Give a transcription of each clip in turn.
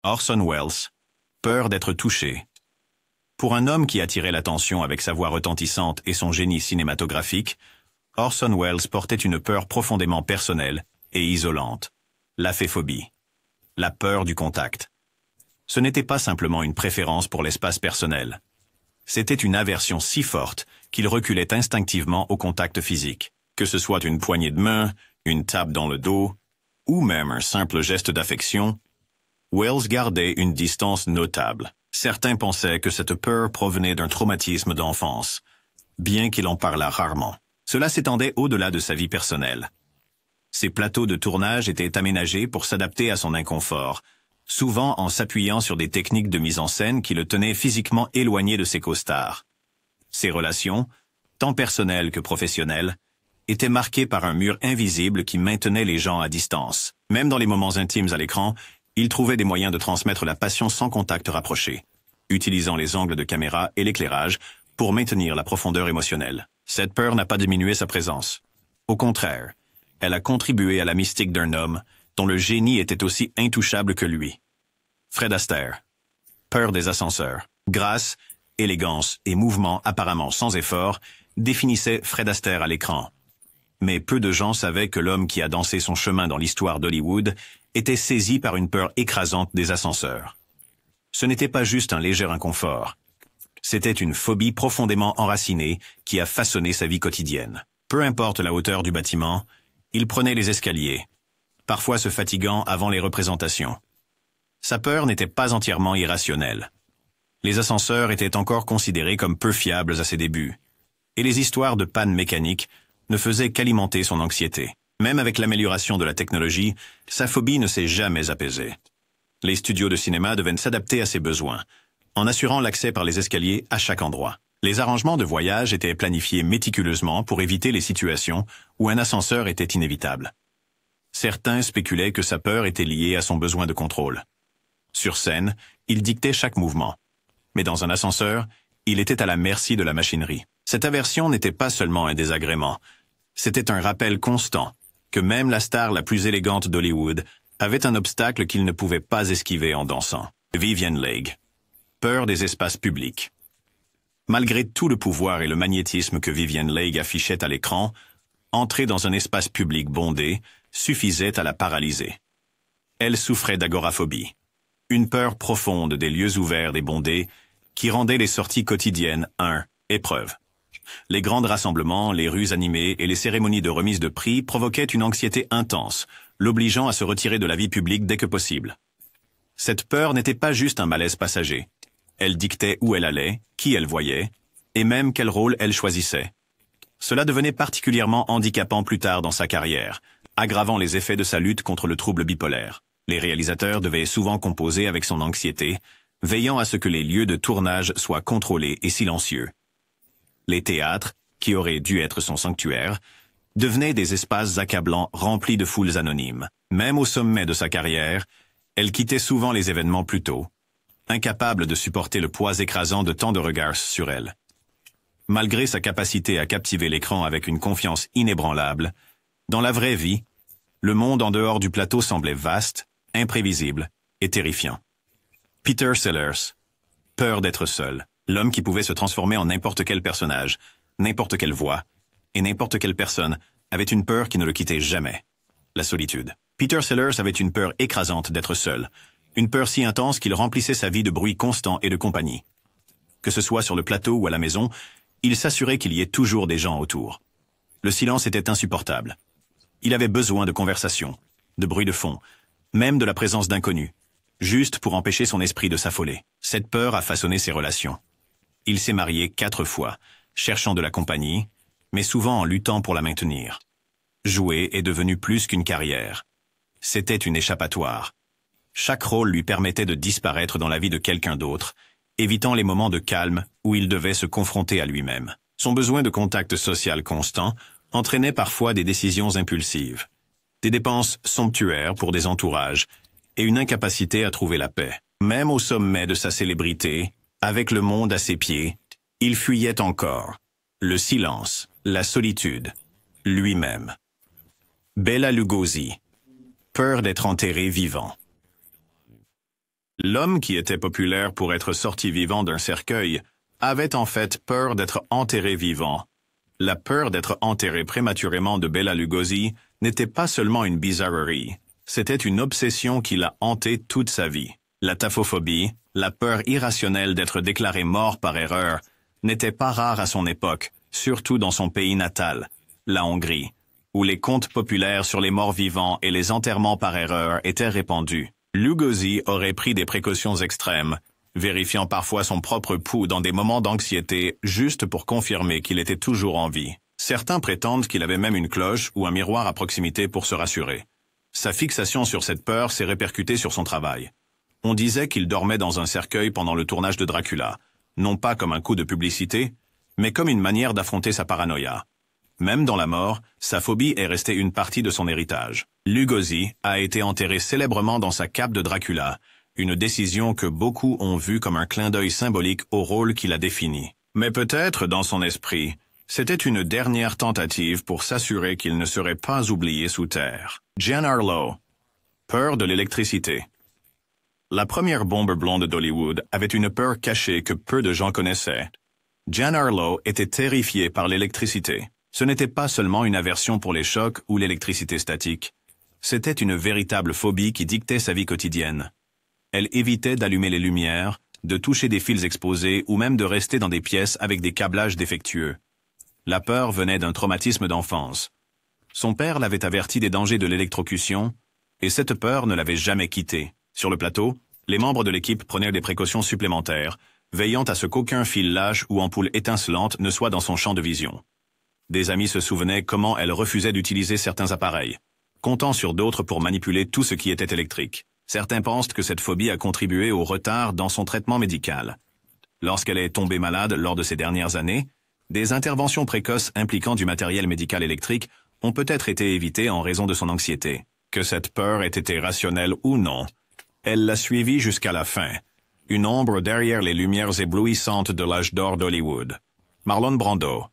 Orson Welles, peur d'être touché. Pour un homme qui attirait l'attention avec sa voix retentissante et son génie cinématographique, Orson Welles portait une peur profondément personnelle et isolante, l'aphéphobie, la peur du contact. Ce n'était pas simplement une préférence pour l'espace personnel. C'était une aversion si forte qu'il reculait instinctivement au contact physique, que ce soit une poignée de main, une tape dans le dos, ou même un simple geste d'affection. Welles gardait une distance notable. Certains pensaient que cette peur provenait d'un traumatisme d'enfance, bien qu'il en parlât rarement. Cela s'étendait au-delà de sa vie personnelle. Ses plateaux de tournage étaient aménagés pour s'adapter à son inconfort, souvent en s'appuyant sur des techniques de mise en scène qui le tenaient physiquement éloigné de ses costars. Ses relations, tant personnelles que professionnelles, étaient marquées par un mur invisible qui maintenait les gens à distance. Même dans les moments intimes à l'écran, il trouvait des moyens de transmettre la passion sans contact rapproché, utilisant les angles de caméra et l'éclairage pour maintenir la profondeur émotionnelle. Cette peur n'a pas diminué sa présence. Au contraire, elle a contribué à la mystique d'un homme dont le génie était aussi intouchable que lui. Fred Astaire. Peur des ascenseurs. Grâce, élégance et mouvement apparemment sans effort définissaient Fred Astaire à l'écran. Mais peu de gens savaient que l'homme qui a dansé son chemin dans l'histoire d'Hollywood était saisi par une peur écrasante des ascenseurs. Ce n'était pas juste un léger inconfort. C'était une phobie profondément enracinée qui a façonné sa vie quotidienne. Peu importe la hauteur du bâtiment, il prenait les escaliers, parfois se fatiguant avant les représentations. Sa peur n'était pas entièrement irrationnelle. Les ascenseurs étaient encore considérés comme peu fiables à ses débuts, et les histoires de pannes mécaniques ne faisaient qu'alimenter son anxiété. Même avec l'amélioration de la technologie, sa phobie ne s'est jamais apaisée. Les studios de cinéma devaient s'adapter à ses besoins, en assurant l'accès par les escaliers à chaque endroit. Les arrangements de voyage étaient planifiés méticuleusement pour éviter les situations où un ascenseur était inévitable. Certains spéculaient que sa peur était liée à son besoin de contrôle. Sur scène, il dictait chaque mouvement. Mais dans un ascenseur, il était à la merci de la machinerie. Cette aversion n'était pas seulement un désagrément, c'était un rappel constant que même la star la plus élégante d'Hollywood avait un obstacle qu'il ne pouvait pas esquiver en dansant. Vivien Leigh. Peur des espaces publics. Malgré tout le pouvoir et le magnétisme que Vivien Leigh affichait à l'écran, entrer dans un espace public bondé suffisait à la paralyser. Elle souffrait d'agoraphobie, une peur profonde des lieux ouverts et bondés qui rendait les sorties quotidiennes épreuve. Les grands rassemblements, les rues animées et les cérémonies de remise de prix provoquaient une anxiété intense, l'obligeant à se retirer de la vie publique dès que possible. Cette peur n'était pas juste un malaise passager. Elle dictait où elle allait, qui elle voyait, et même quel rôle elle choisissait. Cela devenait particulièrement handicapant plus tard dans sa carrière, aggravant les effets de sa lutte contre le trouble bipolaire. Les réalisateurs devaient souvent composer avec son anxiété, veillant à ce que les lieux de tournage soient contrôlés et silencieux. Les théâtres, qui auraient dû être son sanctuaire, devenaient des espaces accablants remplis de foules anonymes. Même au sommet de sa carrière, elle quittait souvent les événements plus tôt, incapable de supporter le poids écrasant de tant de regards sur elle. Malgré sa capacité à captiver l'écran avec une confiance inébranlable, dans la vraie vie, le monde en dehors du plateau semblait vaste, imprévisible et terrifiant. Peter Sellers. Peur d'être seul. L'homme qui pouvait se transformer en n'importe quel personnage, n'importe quelle voix, et n'importe quelle personne, avait une peur qui ne le quittait jamais. La solitude. Peter Sellers avait une peur écrasante d'être seul, une peur si intense qu'il remplissait sa vie de bruit constant et de compagnie. Que ce soit sur le plateau ou à la maison, il s'assurait qu'il y ait toujours des gens autour. Le silence était insupportable. Il avait besoin de conversation, de bruit de fond, même de la présence d'inconnus, juste pour empêcher son esprit de s'affoler. Cette peur a façonné ses relations. Il s'est marié 4 fois, cherchant de la compagnie, mais souvent en luttant pour la maintenir. Jouer est devenu plus qu'une carrière. C'était une échappatoire. Chaque rôle lui permettait de disparaître dans la vie de quelqu'un d'autre, évitant les moments de calme où il devait se confronter à lui-même. Son besoin de contact social constant entraînait parfois des décisions impulsives, des dépenses somptuaires pour des entourages et une incapacité à trouver la paix. Même au sommet de sa célébrité, avec le monde à ses pieds, il fuyait encore. Le silence, la solitude, lui-même. Bela Lugosi. Peur d'être enterré vivant. L'homme qui était populaire pour être sorti vivant d'un cercueil avait en fait peur d'être enterré vivant. La peur d'être enterré prématurément de Bela Lugosi n'était pas seulement une bizarrerie, c'était une obsession qui l'a hanté toute sa vie. La taphophobie, la peur irrationnelle d'être déclaré mort par erreur, n'était pas rare à son époque, surtout dans son pays natal, la Hongrie, où les contes populaires sur les morts vivants et les enterrements par erreur étaient répandus. Lugosi aurait pris des précautions extrêmes, vérifiant parfois son propre pouls dans des moments d'anxiété juste pour confirmer qu'il était toujours en vie. Certains prétendent qu'il avait même une cloche ou un miroir à proximité pour se rassurer. Sa fixation sur cette peur s'est répercutée sur son travail. On disait qu'il dormait dans un cercueil pendant le tournage de Dracula, non pas comme un coup de publicité, mais comme une manière d'affronter sa paranoïa. Même dans la mort, sa phobie est restée une partie de son héritage. Lugosi a été enterré célèbrement dans sa cape de Dracula, une décision que beaucoup ont vue comme un clin d'œil symbolique au rôle qu'il a défini. Mais peut-être, dans son esprit, c'était une dernière tentative pour s'assurer qu'il ne serait pas oublié sous terre. Jean Harlow. Peur de l'électricité. La première bombe blonde d'Hollywood avait une peur cachée que peu de gens connaissaient. Jean Harlow était terrifié par l'électricité. Ce n'était pas seulement une aversion pour les chocs ou l'électricité statique. C'était une véritable phobie qui dictait sa vie quotidienne. Elle évitait d'allumer les lumières, de toucher des fils exposés ou même de rester dans des pièces avec des câblages défectueux. La peur venait d'un traumatisme d'enfance. Son père l'avait averti des dangers de l'électrocution, et cette peur ne l'avait jamais quitté. Sur le plateau, les membres de l'équipe prenaient des précautions supplémentaires, veillant à ce qu'aucun fil lâche ou ampoule étincelante ne soit dans son champ de vision. Des amis se souvenaient comment elle refusait d'utiliser certains appareils, comptant sur d'autres pour manipuler tout ce qui était électrique. Certains pensent que cette phobie a contribué au retard dans son traitement médical. Lorsqu'elle est tombée malade lors de ces dernières années, des interventions précoces impliquant du matériel médical électrique ont peut-être été évitées en raison de son anxiété. Que cette peur ait été rationnelle ou non, elle l'a suivie jusqu'à la fin, une ombre derrière les lumières éblouissantes de l'âge d'or d'Hollywood. Marlon Brando.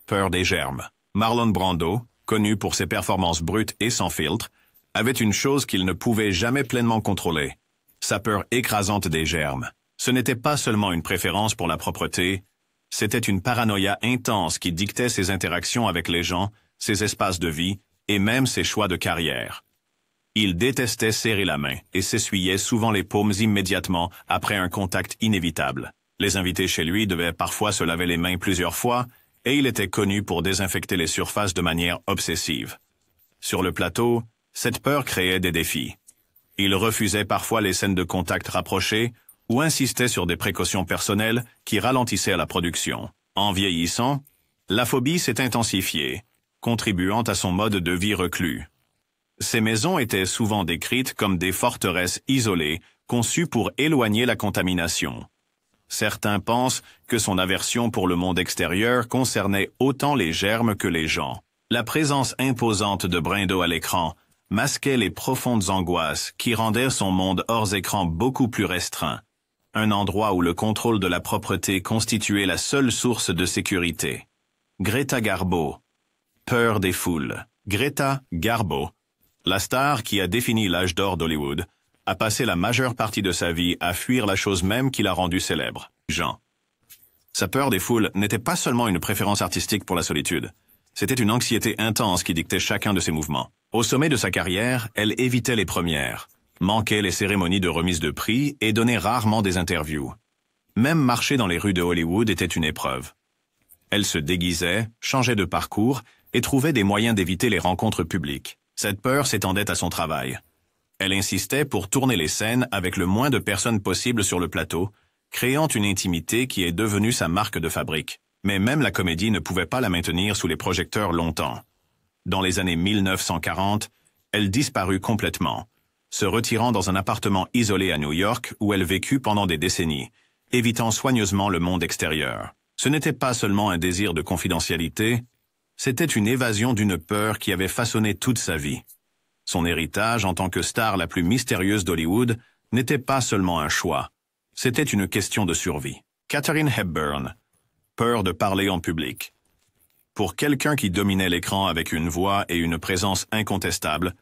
Peur des germes. Marlon Brando, connu pour ses performances brutes et sans filtre, avait une chose qu'il ne pouvait jamais pleinement contrôler, sa peur écrasante des germes. Ce n'était pas seulement une préférence pour la propreté, c'était une paranoïa intense qui dictait ses interactions avec les gens, ses espaces de vie et même ses choix de carrière. Il détestait serrer la main et s'essuyait souvent les paumes immédiatement après un contact inévitable. Les invités chez lui devaient parfois se laver les mains plusieurs fois, et il était connu pour désinfecter les surfaces de manière obsessive. Sur le plateau, cette peur créait des défis. Il refusait parfois les scènes de contact rapprochées ou insistait sur des précautions personnelles qui ralentissaient la production. En vieillissant, la phobie s'est intensifiée, contribuant à son mode de vie reclus. Ces maisons étaient souvent décrites comme des forteresses isolées, conçues pour éloigner la contamination. Certains pensent que son aversion pour le monde extérieur concernait autant les germes que les gens. La présence imposante de Brando à l'écran masquait les profondes angoisses qui rendaient son monde hors écran beaucoup plus restreint. Un endroit où le contrôle de la propreté constituait la seule source de sécurité. Greta Garbo. Peur des foules. Greta Garbo, la star qui a défini l'âge d'or d'Hollywood, a passé la majeure partie de sa vie à fuir la chose même qui l'a rendu célèbre, Jean. Sa peur des foules n'était pas seulement une préférence artistique pour la solitude. C'était une anxiété intense qui dictait chacun de ses mouvements. Au sommet de sa carrière, elle évitait les premières, manquait les cérémonies de remise de prix et donnait rarement des interviews. Même marcher dans les rues de Hollywood était une épreuve. Elle se déguisait, changeait de parcours et trouvait des moyens d'éviter les rencontres publiques. Cette peur s'étendait à son travail. Elle insistait pour tourner les scènes avec le moins de personnes possible sur le plateau, créant une intimité qui est devenue sa marque de fabrique. Mais même la comédie ne pouvait pas la maintenir sous les projecteurs longtemps. Dans les années 1940, elle disparut complètement, se retirant dans un appartement isolé à New York où elle vécut pendant des décennies, évitant soigneusement le monde extérieur. Ce n'était pas seulement un désir de confidentialité, c'était une évasion d'une peur qui avait façonné toute sa vie. Son héritage en tant que star la plus mystérieuse d'Hollywood n'était pas seulement un choix, c'était une question de survie. Katharine Hepburn. Peur de parler en public. Pour quelqu'un qui dominait l'écran avec une voix et une présence incontestables,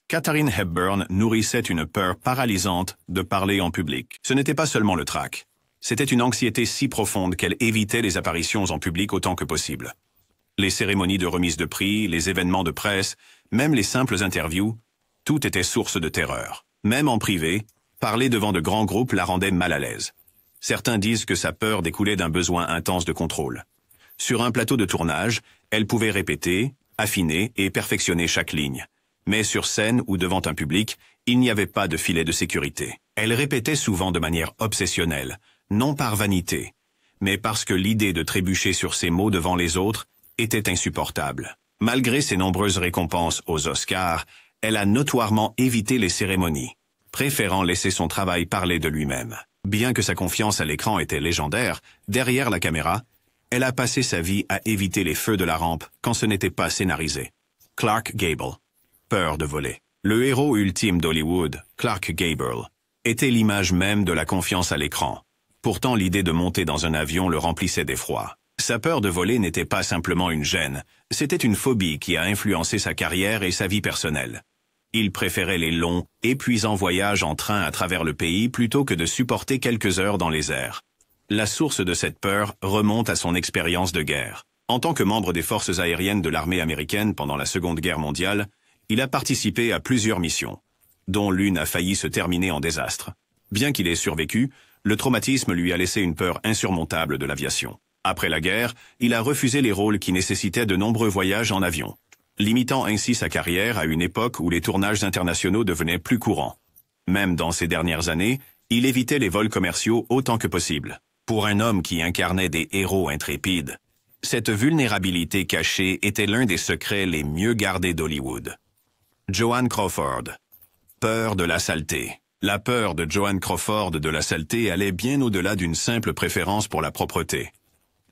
Katharine Hepburn nourrissait une peur paralysante de parler en public. Ce n'était pas seulement le trac. C'était une anxiété si profonde qu'elle évitait les apparitions en public autant que possible. Les cérémonies de remise de prix, les événements de presse, même les simples interviews, tout était source de terreur. Même en privé, parler devant de grands groupes la rendait mal à l'aise. Certains disent que sa peur découlait d'un besoin intense de contrôle. Sur un plateau de tournage, elle pouvait répéter, affiner et perfectionner chaque ligne. Mais sur scène ou devant un public, il n'y avait pas de filet de sécurité. Elle répétait souvent de manière obsessionnelle, non par vanité, mais parce que l'idée de trébucher sur ses mots devant les autres était insupportable. Malgré ses nombreuses récompenses aux Oscars, elle a notoirement évité les cérémonies, préférant laisser son travail parler de lui-même. Bien que sa confiance à l'écran était légendaire, derrière la caméra, elle a passé sa vie à éviter les feux de la rampe quand ce n'était pas scénarisé. Clark Gable. Peur de voler. Le héros ultime d'Hollywood, Clark Gable, était l'image même de la confiance à l'écran. Pourtant, l'idée de monter dans un avion le remplissait d'effroi. Sa peur de voler n'était pas simplement une gêne, c'était une phobie qui a influencé sa carrière et sa vie personnelle. Il préférait les longs, épuisants voyages en train à travers le pays plutôt que de supporter quelques heures dans les airs. La source de cette peur remonte à son expérience de guerre. En tant que membre des forces aériennes de l'armée américaine pendant la Seconde Guerre mondiale, il a participé à plusieurs missions, dont l'une a failli se terminer en désastre. Bien qu'il ait survécu, le traumatisme lui a laissé une peur insurmontable de l'aviation. Après la guerre, il a refusé les rôles qui nécessitaient de nombreux voyages en avion, limitant ainsi sa carrière à une époque où les tournages internationaux devenaient plus courants. Même dans ces dernières années, il évitait les vols commerciaux autant que possible. Pour un homme qui incarnait des héros intrépides, cette vulnérabilité cachée était l'un des secrets les mieux gardés d'Hollywood. Joan Crawford. Peur de la saleté. La peur de Joan Crawford de la saleté allait bien au-delà d'une simple préférence pour la propreté.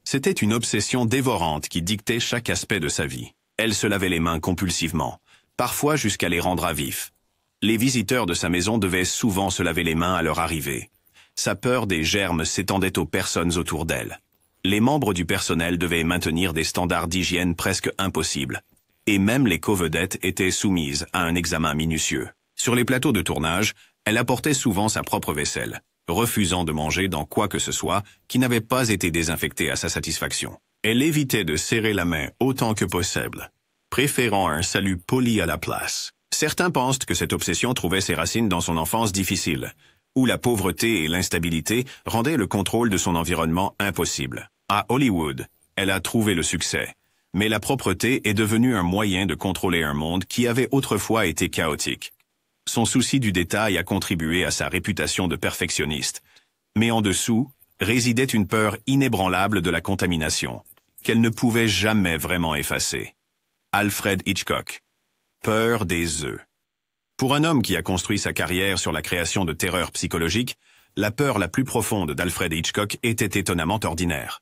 C'était une obsession dévorante qui dictait chaque aspect de sa vie. Elle se lavait les mains compulsivement, parfois jusqu'à les rendre à vif. Les visiteurs de sa maison devaient souvent se laver les mains à leur arrivée. Sa peur des germes s'étendait aux personnes autour d'elle. Les membres du personnel devaient maintenir des standards d'hygiène presque impossibles. Et même les covedettes étaient soumises à un examen minutieux. Sur les plateaux de tournage, elle apportait souvent sa propre vaisselle, refusant de manger dans quoi que ce soit qui n'avait pas été désinfecté à sa satisfaction. Elle évitait de serrer la main autant que possible, préférant un salut poli à la place. Certains pensent que cette obsession trouvait ses racines dans son enfance difficile, où la pauvreté et l'instabilité rendaient le contrôle de son environnement impossible. À Hollywood, elle a trouvé le succès, mais la propreté est devenue un moyen de contrôler un monde qui avait autrefois été chaotique. Son souci du détail a contribué à sa réputation de perfectionniste, mais en dessous résidait une peur inébranlable de la contamination, qu'elle ne pouvait jamais vraiment effacer. Alfred Hitchcock. Peur des œufs. Pour un homme qui a construit sa carrière sur la création de terreurs psychologiques, la peur la plus profonde d'Alfred Hitchcock était étonnamment ordinaire.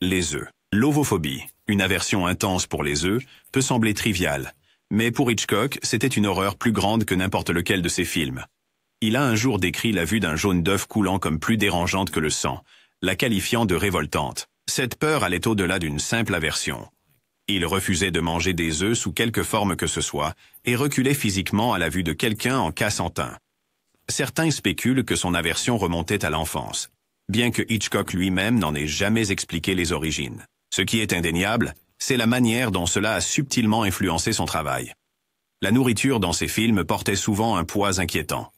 Les œufs. L'ovophobie, une aversion intense pour les œufs, peut sembler triviale, mais pour Hitchcock, c'était une horreur plus grande que n'importe lequel de ses films. Il a un jour décrit la vue d'un jaune d'œuf coulant comme plus dérangeante que le sang, la qualifiant de révoltante. Cette peur allait au-delà d'une simple aversion. Il refusait de manger des œufs sous quelque forme que ce soit et reculait physiquement à la vue de quelqu'un en cassant un. Certains spéculent que son aversion remontait à l'enfance, bien que Hitchcock lui-même n'en ait jamais expliqué les origines. Ce qui est indéniable, c'est la manière dont cela a subtilement influencé son travail. La nourriture dans ses films portait souvent un poids inquiétant.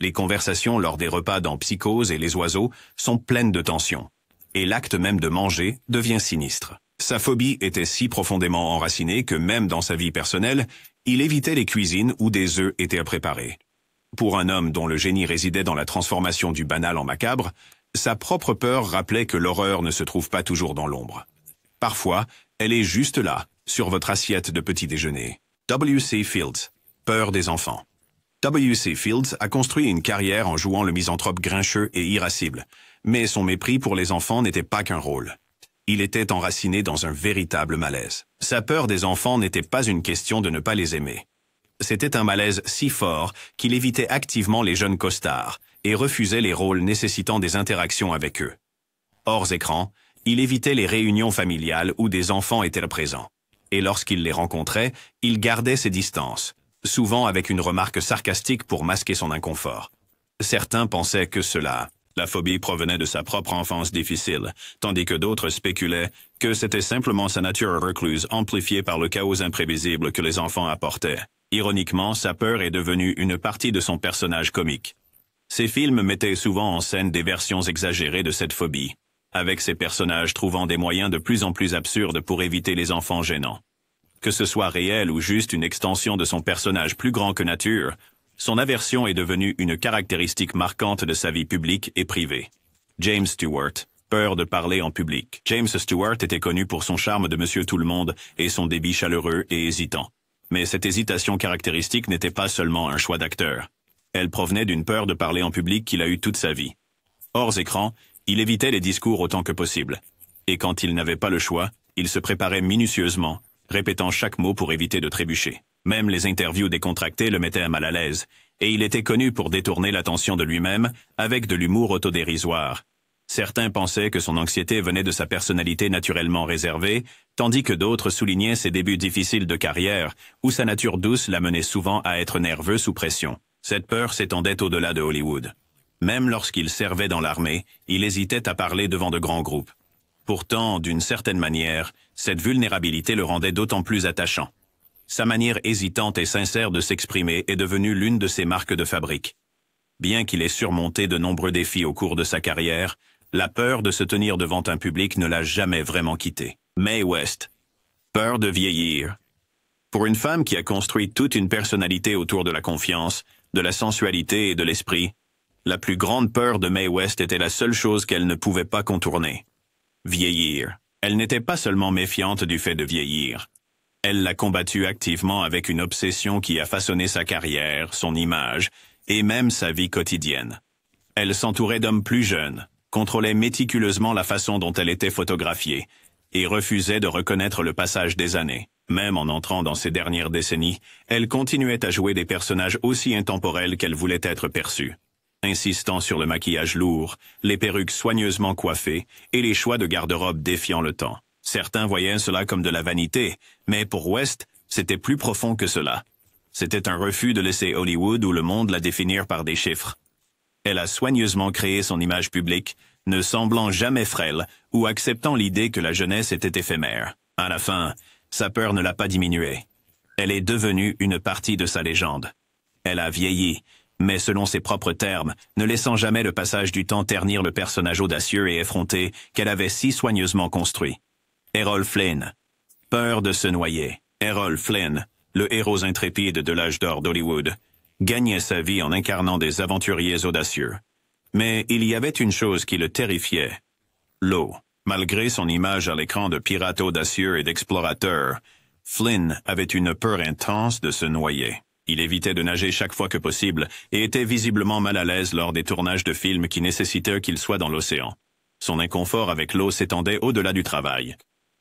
Les conversations lors des repas dans Psychose et Les Oiseaux sont pleines de tension, et l'acte même de manger devient sinistre. Sa phobie était si profondément enracinée que même dans sa vie personnelle, il évitait les cuisines où des œufs étaient à préparer. Pour un homme dont le génie résidait dans la transformation du banal en macabre, sa propre peur rappelait que l'horreur ne se trouve pas toujours dans l'ombre. Parfois, elle est juste là, sur votre assiette de petit déjeuner. W.C. Fields. Peur des enfants. W.C. Fields a construit une carrière en jouant le misanthrope grincheux et irascible, mais son mépris pour les enfants n'était pas qu'un rôle. Il était enraciné dans un véritable malaise. Sa peur des enfants n'était pas une question de ne pas les aimer. C'était un malaise si fort qu'il évitait activement les jeunes costards et refusait les rôles nécessitant des interactions avec eux. Hors écran, il évitait les réunions familiales où des enfants étaient présents. Et lorsqu'il les rencontrait, il gardait ses distances, souvent avec une remarque sarcastique pour masquer son inconfort. Certains pensaient que la phobie provenait de sa propre enfance difficile, tandis que d'autres spéculaient que c'était simplement sa nature recluse amplifiée par le chaos imprévisible que les enfants apportaient. Ironiquement, sa peur est devenue une partie de son personnage comique. Ses films mettaient souvent en scène des versions exagérées de cette phobie, avec ses personnages trouvant des moyens de plus en plus absurdes pour éviter les enfants gênants. Que ce soit réel ou juste une extension de son personnage plus grand que nature, son aversion est devenue une caractéristique marquante de sa vie publique et privée. James Stewart, peur de parler en public. James Stewart était connu pour son charme de Monsieur Tout-le-Monde et son débit chaleureux et hésitant. Mais cette hésitation caractéristique n'était pas seulement un choix d'acteur. Elle provenait d'une peur de parler en public qu'il a eue toute sa vie. Hors écran, il évitait les discours autant que possible. Et quand il n'avait pas le choix, il se préparait minutieusement, répétant chaque mot pour éviter de trébucher. Même les interviews décontractées le mettaient mal à l'aise, et il était connu pour détourner l'attention de lui-même avec de l'humour autodérisoire. Certains pensaient que son anxiété venait de sa personnalité naturellement réservée, tandis que d'autres soulignaient ses débuts difficiles de carrière, où sa nature douce l'amenait souvent à être nerveux sous pression. Cette peur s'étendait au-delà de Hollywood. Même lorsqu'il servait dans l'armée, il hésitait à parler devant de grands groupes. Pourtant, d'une certaine manière, cette vulnérabilité le rendait d'autant plus attachant. Sa manière hésitante et sincère de s'exprimer est devenue l'une de ses marques de fabrique. Bien qu'il ait surmonté de nombreux défis au cours de sa carrière, la peur de se tenir devant un public ne l'a jamais vraiment quitté. Mae West. Peur de vieillir. Pour une femme qui a construit toute une personnalité autour de la confiance, de la sensualité et de l'esprit, la plus grande peur de Mae West était la seule chose qu'elle ne pouvait pas contourner. Vieillir. Elle n'était pas seulement méfiante du fait de vieillir. Elle l'a combattu activement avec une obsession qui a façonné sa carrière, son image et même sa vie quotidienne. Elle s'entourait d'hommes plus jeunes, contrôlait méticuleusement la façon dont elle était photographiée et refusait de reconnaître le passage des années. Même en entrant dans ces dernières décennies, elle continuait à jouer des personnages aussi intemporels qu'elle voulait être perçue, insistant sur le maquillage lourd, les perruques soigneusement coiffées et les choix de garde-robe défiant le temps. Certains voyaient cela comme de la vanité, mais pour West, c'était plus profond que cela. C'était un refus de laisser Hollywood ou le monde la définir par des chiffres. Elle a soigneusement créé son image publique, ne semblant jamais frêle ou acceptant l'idée que la jeunesse était éphémère. À la fin, sa peur ne l'a pas diminuée. Elle est devenue une partie de sa légende. Elle a vieilli, mais selon ses propres termes, ne laissant jamais le passage du temps ternir le personnage audacieux et effronté qu'elle avait si soigneusement construit. Errol Flynn. Peur de se noyer. Errol Flynn, le héros intrépide de l'âge d'or d'Hollywood, gagnait sa vie en incarnant des aventuriers audacieux. Mais il y avait une chose qui le terrifiait. L'eau. Malgré son image à l'écran de pirate audacieux et d'explorateur, Flynn avait une peur intense de se noyer. Il évitait de nager chaque fois que possible et était visiblement mal à l'aise lors des tournages de films qui nécessitaient qu'il soit dans l'océan. Son inconfort avec l'eau s'étendait au-delà du travail.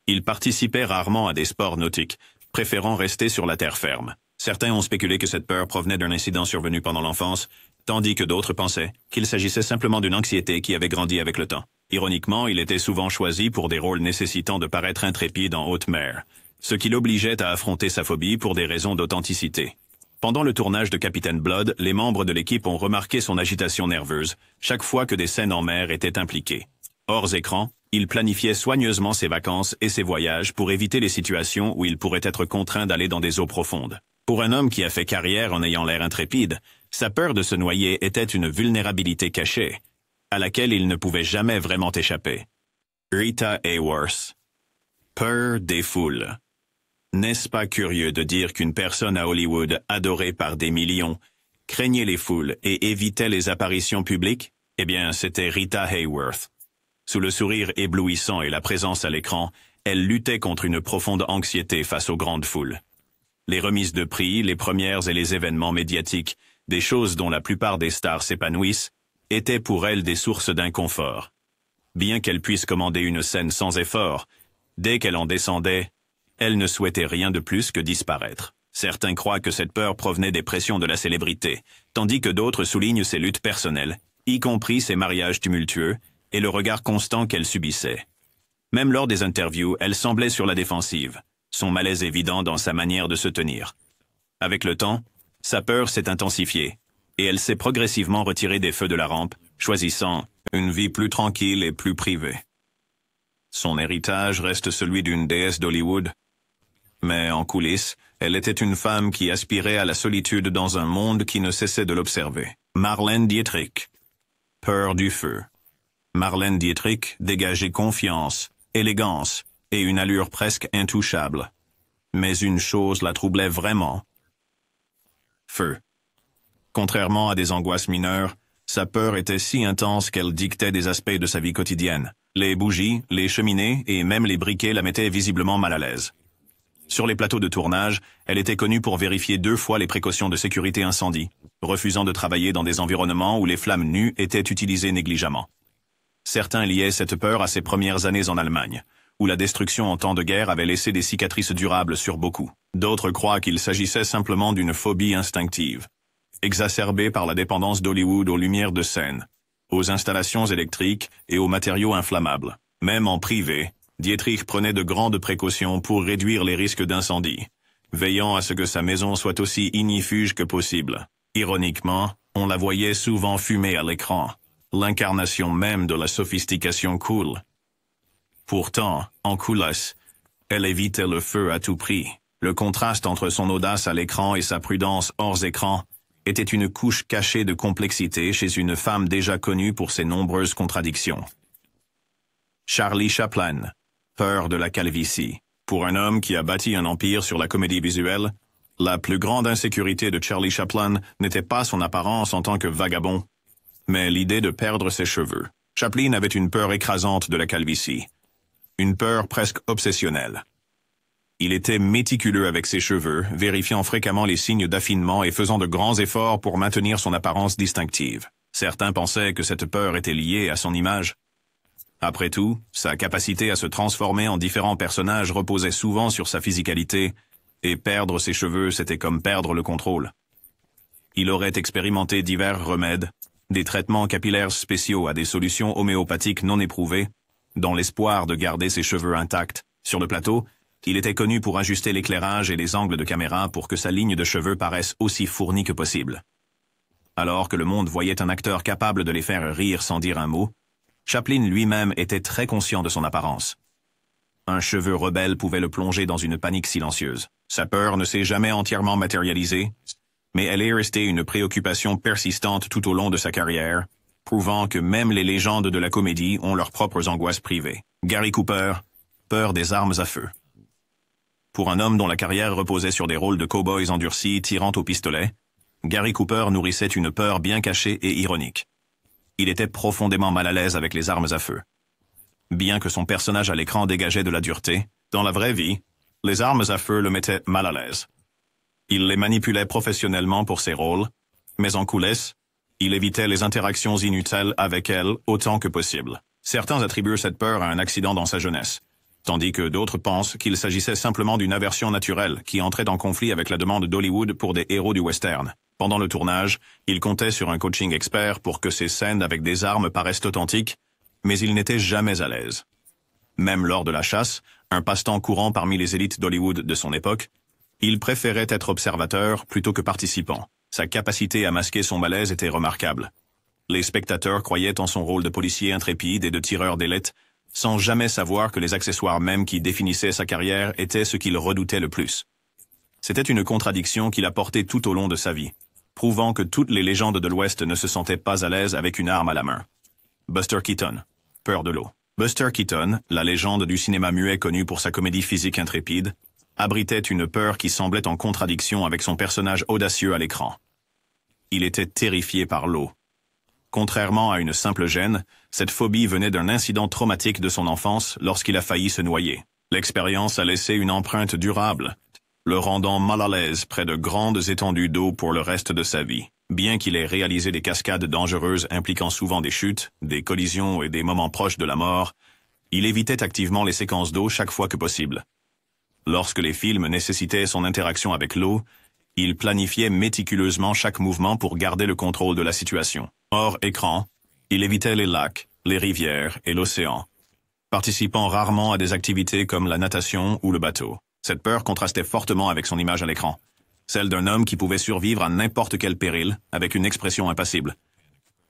Il participait rarement à des sports nautiques, préférant rester sur la terre ferme. Certains ont spéculé que cette peur provenait d'un incident survenu pendant l'enfance, tandis que d'autres pensaient qu'il s'agissait simplement d'une anxiété qui avait grandi avec le temps. Ironiquement, il était souvent choisi pour des rôles nécessitant de paraître intrépide en haute mer, ce qui l'obligeait à affronter sa phobie pour des raisons d'authenticité. Pendant le tournage de Captain Blood, les membres de l'équipe ont remarqué son agitation nerveuse chaque fois que des scènes en mer étaient impliquées. Hors écran, il planifiait soigneusement ses vacances et ses voyages pour éviter les situations où il pourrait être contraint d'aller dans des eaux profondes. Pour un homme qui a fait carrière en ayant l'air intrépide, sa peur de se noyer était une vulnérabilité cachée, à laquelle il ne pouvait jamais vraiment échapper. Rita Hayworth. Peur des foules. N'est-ce pas curieux de dire qu'une personne à Hollywood adorée par des millions craignait les foules et évitait les apparitions publiques? Eh bien, c'était Rita Hayworth. Sous le sourire éblouissant et la présence à l'écran, elle luttait contre une profonde anxiété face aux grandes foules. Les remises de prix, les premières et les événements médiatiques, des choses dont la plupart des stars s'épanouissent, étaient pour elle des sources d'inconfort. Bien qu'elle puisse commander une scène sans effort, dès qu'elle en descendait, elle ne souhaitait rien de plus que disparaître. Certains croient que cette peur provenait des pressions de la célébrité, tandis que d'autres soulignent ses luttes personnelles, y compris ses mariages tumultueux, et le regard constant qu'elle subissait. Même lors des interviews, elle semblait sur la défensive, son malaise évident dans sa manière de se tenir. Avec le temps, Sa peur s'est intensifiée, et elle s'est progressivement retirée des feux de la rampe, choisissant une vie plus tranquille et plus privée. Son héritage reste celui d'une déesse d'Hollywood, mais en coulisses, elle était une femme qui aspirait à la solitude dans un monde qui ne cessait de l'observer. Marlène Dietrich. Peur du feu. Marlène Dietrich dégageait confiance, élégance et une allure presque intouchable. Mais une chose la troublait vraiment. Feu. Contrairement à des angoisses mineures, sa peur était si intense qu'elle dictait des aspects de sa vie quotidienne. Les bougies, les cheminées et même les briquets la mettaient visiblement mal à l'aise. Sur les plateaux de tournage, elle était connue pour vérifier 2 fois les précautions de sécurité incendie, refusant de travailler dans des environnements où les flammes nues étaient utilisées négligemment. Certains liaient cette peur à ses premières années en Allemagne, où la destruction en temps de guerre avait laissé des cicatrices durables sur beaucoup. D'autres croient qu'il s'agissait simplement d'une phobie instinctive, exacerbée par la dépendance d'Hollywood aux lumières de scène, aux installations électriques et aux matériaux inflammables. Même en privé, Dietrich prenait de grandes précautions pour réduire les risques d'incendie, veillant à ce que sa maison soit aussi ignifuge que possible. Ironiquement, on la voyait souvent fumer à l'écran, l'incarnation même de la sophistication cool. Pourtant, en coulisses, elle évitait le feu à tout prix. Le contraste entre son audace à l'écran et sa prudence hors écran était une couche cachée de complexité chez une femme déjà connue pour ses nombreuses contradictions. Charlie Chaplin. Peur de la calvitie. Pour un homme qui a bâti un empire sur la comédie visuelle, la plus grande insécurité de Charlie Chaplin n'était pas son apparence en tant que vagabond, mais l'idée de perdre ses cheveux. Chaplin avait une peur écrasante de la calvitie, une peur presque obsessionnelle. Il était méticuleux avec ses cheveux, vérifiant fréquemment les signes d'affinement et faisant de grands efforts pour maintenir son apparence distinctive. Certains pensaient que cette peur était liée à son image. Après tout, sa capacité à se transformer en différents personnages reposait souvent sur sa physicalité, et perdre ses cheveux, c'était comme perdre le contrôle. Il aurait expérimenté divers remèdes, des traitements capillaires spéciaux à des solutions homéopathiques non éprouvées, dans l'espoir de garder ses cheveux intacts. Sur le plateau, il était connu pour ajuster l'éclairage et les angles de caméra pour que sa ligne de cheveux paraisse aussi fournie que possible. Alors que le monde voyait un acteur capable de les faire rire sans dire un mot, Chaplin lui-même était très conscient de son apparence. Un cheveu rebelle pouvait le plonger dans une panique silencieuse. Sa peur ne s'est jamais entièrement matérialisée, mais elle est restée une préoccupation persistante tout au long de sa carrière, prouvant que même les légendes de la comédie ont leurs propres angoisses privées. Gary Cooper, peur des armes à feu. Pour un homme dont la carrière reposait sur des rôles de cow-boys endurcis tirant au pistolet, Gary Cooper nourrissait une peur bien cachée et ironique. Il était profondément mal à l'aise avec les armes à feu. Bien que son personnage à l'écran dégageait de la dureté, dans la vraie vie, les armes à feu le mettaient mal à l'aise. Il les manipulait professionnellement pour ses rôles, mais en coulisses, il évitait les interactions inutiles avec elles autant que possible. Certains attribuent cette peur à un accident dans sa jeunesse, tandis que d'autres pensent qu'il s'agissait simplement d'une aversion naturelle qui entrait en conflit avec la demande d'Hollywood pour des héros du western. Pendant le tournage, il comptait sur un coaching expert pour que ses scènes avec des armes paraissent authentiques, mais il n'était jamais à l'aise. Même lors de la chasse, un passe-temps courant parmi les élites d'Hollywood de son époque, il préférait être observateur plutôt que participant. Sa capacité à masquer son malaise était remarquable. Les spectateurs croyaient en son rôle de policier intrépide et de tireur d'élite, sans jamais savoir que les accessoires mêmes qui définissaient sa carrière étaient ce qu'il redoutait le plus. C'était une contradiction qu'il a portée tout au long de sa vie, prouvant que toutes les légendes de l'Ouest ne se sentaient pas à l'aise avec une arme à la main. Buster Keaton, peur de l'eau. Buster Keaton, la légende du cinéma muet connue pour sa comédie physique intrépide, abritait une peur qui semblait en contradiction avec son personnage audacieux à l'écran. Il était terrifié par l'eau. Contrairement à une simple gêne, cette phobie venait d'un incident traumatique de son enfance lorsqu'il a failli se noyer. L'expérience a laissé une empreinte durable, le rendant mal à l'aise près de grandes étendues d'eau pour le reste de sa vie. Bien qu'il ait réalisé des cascades dangereuses impliquant souvent des chutes, des collisions et des moments proches de la mort, il évitait activement les séquences d'eau chaque fois que possible. Lorsque les films nécessitaient son interaction avec l'eau, il planifiait méticuleusement chaque mouvement pour garder le contrôle de la situation. Hors écran, il évitait les lacs, les rivières et l'océan, participant rarement à des activités comme la natation ou le bateau. Cette peur contrastait fortement avec son image à l'écran. celle d'un homme qui pouvait survivre à n'importe quel péril, avec une expression impassible.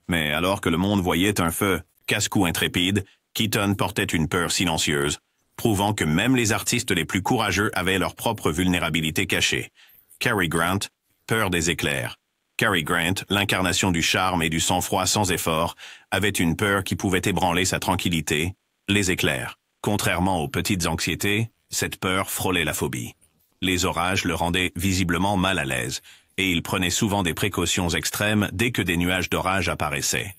Mais alors que le monde voyait un feu casse-cou intrépide, Keaton portait une peur silencieuse, prouvant que même les artistes les plus courageux avaient leur propre vulnérabilité cachée. Cary Grant, peur des éclairs. Cary Grant, l'incarnation du charme et du sang-froid sans effort, avait une peur qui pouvait ébranler sa tranquillité, les éclairs. Contrairement aux petites anxiétés, cette peur frôlait la phobie. Les orages le rendaient visiblement mal à l'aise, et il prenait souvent des précautions extrêmes dès que des nuages d'orage apparaissaient.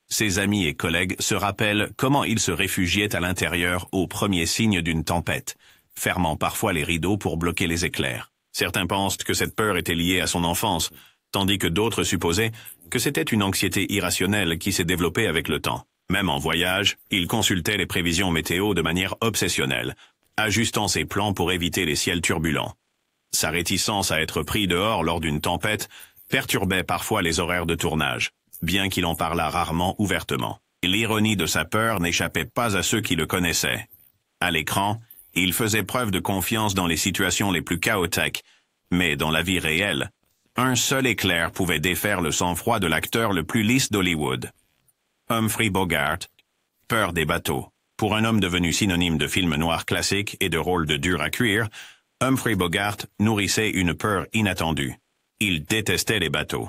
Ses amis et collègues se rappellent comment il se réfugiait à l'intérieur au premier signe d'une tempête, fermant parfois les rideaux pour bloquer les éclairs. Certains pensent que cette peur était liée à son enfance, tandis que d'autres supposaient que c'était une anxiété irrationnelle qui s'est développée avec le temps. Même en voyage, il consultait les prévisions météo de manière obsessionnelle, ajustant ses plans pour éviter les ciels turbulents. Sa réticence à être pris dehors lors d'une tempête perturbait parfois les horaires de tournage, bien qu'il en parlât rarement ouvertement. L'ironie de sa peur n'échappait pas à ceux qui le connaissaient. À l'écran, il faisait preuve de confiance dans les situations les plus chaotiques, mais dans la vie réelle, un seul éclair pouvait défaire le sang-froid de l'acteur le plus lisse d'Hollywood. Humphrey Bogart, peur des bateaux. Pour un homme devenu synonyme de film noir classique et de rôle de dur à cuire, Humphrey Bogart nourrissait une peur inattendue. Il détestait les bateaux.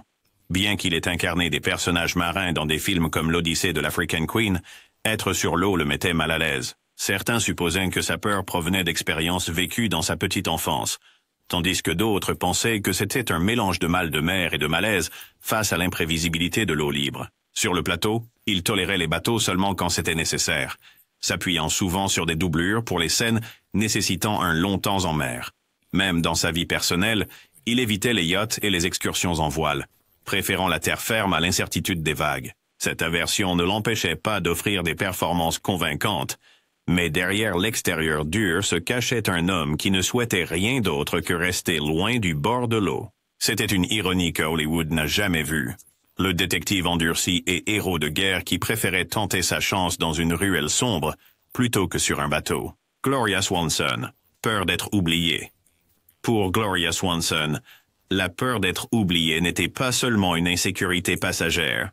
Bien qu'il ait incarné des personnages marins dans des films comme l'Odyssée de l'African Queen, être sur l'eau le mettait mal à l'aise. Certains supposaient que sa peur provenait d'expériences vécues dans sa petite enfance, tandis que d'autres pensaient que c'était un mélange de mal de mer et de malaise face à l'imprévisibilité de l'eau libre. Sur le plateau, il tolérait les bateaux seulement quand c'était nécessaire, s'appuyant souvent sur des doublures pour les scènes nécessitant un long temps en mer. Même dans sa vie personnelle, il évitait les yachts et les excursions en voile, préférant la terre ferme à l'incertitude des vagues. Cette aversion ne l'empêchait pas d'offrir des performances convaincantes, mais derrière l'extérieur dur se cachait un homme qui ne souhaitait rien d'autre que rester loin du bord de l'eau. C'était une ironie que Hollywood n'a jamais vue. Le détective endurci et héros de guerre qui préférait tenter sa chance dans une ruelle sombre plutôt que sur un bateau. Gloria Swanson, peur d'être oubliée. Pour Gloria Swanson, la peur d'être oubliée n'était pas seulement une insécurité passagère.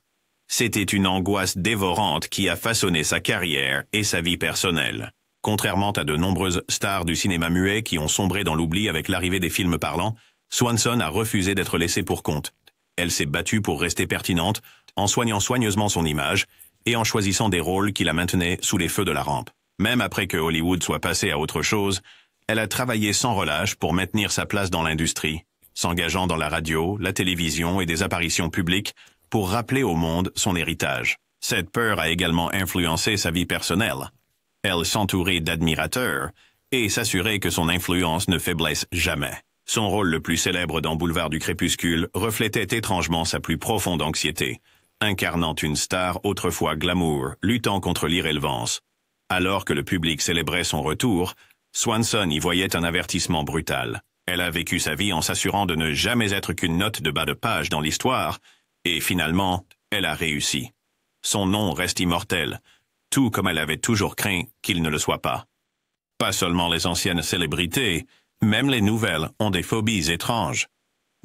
C'était une angoisse dévorante qui a façonné sa carrière et sa vie personnelle. Contrairement à de nombreuses stars du cinéma muet qui ont sombré dans l'oubli avec l'arrivée des films parlants, Swanson a refusé d'être laissée pour compte. Elle s'est battue pour rester pertinente, en soignant soigneusement son image et en choisissant des rôles qui la maintenaient sous les feux de la rampe. Même après que Hollywood soit passé à autre chose, elle a travaillé sans relâche pour maintenir sa place dans l'industrie, s'engageant dans la radio, la télévision et des apparitions publiques pour rappeler au monde son héritage. Cette peur a également influencé sa vie personnelle. Elle s'entourait d'admirateurs et s'assurait que son influence ne faiblesse jamais. Son rôle le plus célèbre dans Boulevard du Crépuscule reflétait étrangement sa plus profonde anxiété, incarnant une star autrefois glamour, luttant contre l'irrélevance. Alors que le public célébrait son retour, Swanson y voyait un avertissement brutal. Elle a vécu sa vie en s'assurant de ne jamais être qu'une note de bas de page dans l'histoire, et finalement, elle a réussi. Son nom reste immortel, tout comme elle avait toujours craint qu'il ne le soit pas. Pas seulement les anciennes célébrités, même les nouvelles ont des phobies étranges.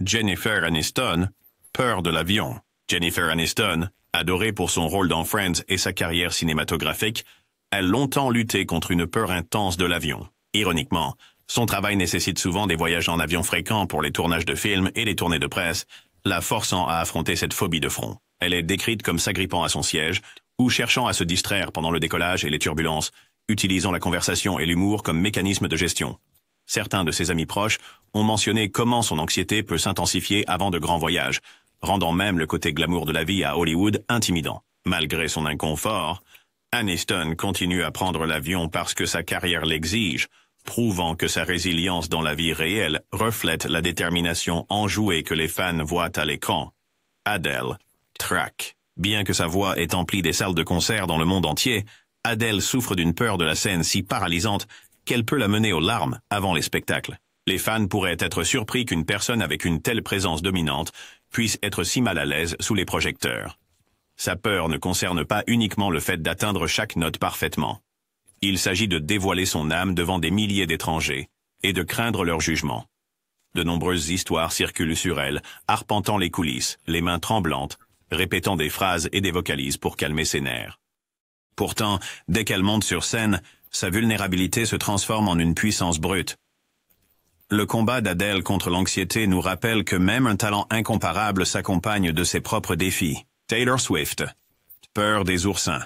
Jennifer Aniston, peur de l'avion. Jennifer Aniston, adorée pour son rôle dans Friends et sa carrière cinématographique, a longtemps lutté contre une peur intense de l'avion. Ironiquement, son travail nécessite souvent des voyages en avion fréquents pour les tournages de films et les tournées de presse, la forçant à affronter cette phobie de front. Elle est décrite comme s'agrippant à son siège ou cherchant à se distraire pendant le décollage et les turbulences, utilisant la conversation et l'humour comme mécanisme de gestion. Certains de ses amis proches ont mentionné comment son anxiété peut s'intensifier avant de grands voyages, rendant même le côté glamour de la vie à Hollywood intimidant. Malgré son inconfort, Aniston continue à prendre l'avion parce que sa carrière l'exige, prouvant que sa résilience dans la vie réelle reflète la détermination enjouée que les fans voient à l'écran. Adele, track. Bien que sa voix ait empli des salles de concert dans le monde entier, Adele souffre d'une peur de la scène si paralysante qu'elle peut la mener aux larmes avant les spectacles. Les fans pourraient être surpris qu'une personne avec une telle présence dominante puisse être si mal à l'aise sous les projecteurs. Sa peur ne concerne pas uniquement le fait d'atteindre chaque note parfaitement. Il s'agit de dévoiler son âme devant des milliers d'étrangers et de craindre leur jugement. De nombreuses histoires circulent sur elle, arpentant les coulisses, les mains tremblantes, répétant des phrases et des vocalises pour calmer ses nerfs. Pourtant, dès qu'elle monte sur scène, sa vulnérabilité se transforme en une puissance brute. Le combat d'Adele contre l'anxiété nous rappelle que même un talent incomparable s'accompagne de ses propres défis. Taylor Swift. Peur des oursins.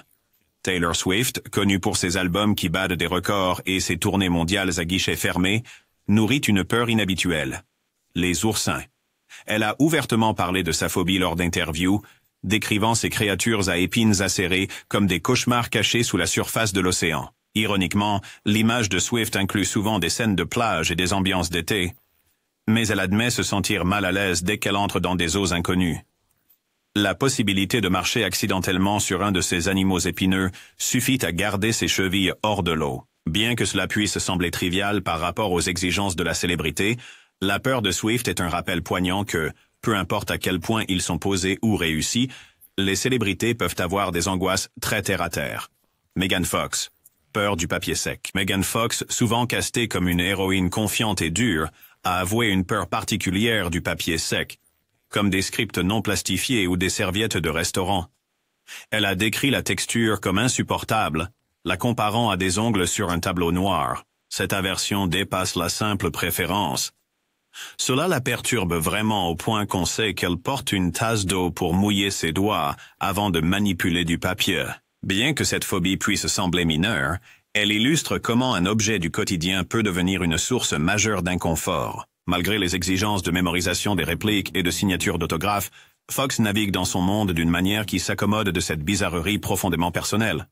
Taylor Swift, connue pour ses albums qui battent des records et ses tournées mondiales à guichets fermés, nourrit une peur inhabituelle. Les oursins. Elle a ouvertement parlé de sa phobie lors d'interviews, décrivant ces créatures à épines acérées comme des cauchemars cachés sous la surface de l'océan. Ironiquement, l'image de Swift inclut souvent des scènes de plage et des ambiances d'été, mais elle admet se sentir mal à l'aise dès qu'elle entre dans des eaux inconnues. La possibilité de marcher accidentellement sur un de ces animaux épineux suffit à garder ses chevilles hors de l'eau. Bien que cela puisse sembler trivial par rapport aux exigences de la célébrité, la peur de Swift est un rappel poignant que, peu importe à quel point ils sont posés ou réussis, les célébrités peuvent avoir des angoisses très terre-à-terre. Megan Fox. Peur du papier sec. Megan Fox, souvent castée comme une héroïne confiante et dure, a avoué une peur particulière du papier sec, comme des scripts non plastifiés ou des serviettes de restaurant. Elle a décrit la texture comme insupportable, la comparant à des ongles sur un tableau noir. Cette aversion dépasse la simple préférence. Cela la perturbe vraiment au point qu'on sait qu'elle porte une tasse d'eau pour mouiller ses doigts avant de manipuler du papier. Bien que cette phobie puisse sembler mineure, elle illustre comment un objet du quotidien peut devenir une source majeure d'inconfort. Malgré les exigences de mémorisation des répliques et de signature d'autographes, Fox navigue dans son monde d'une manière qui s'accommode de cette bizarrerie profondément personnelle.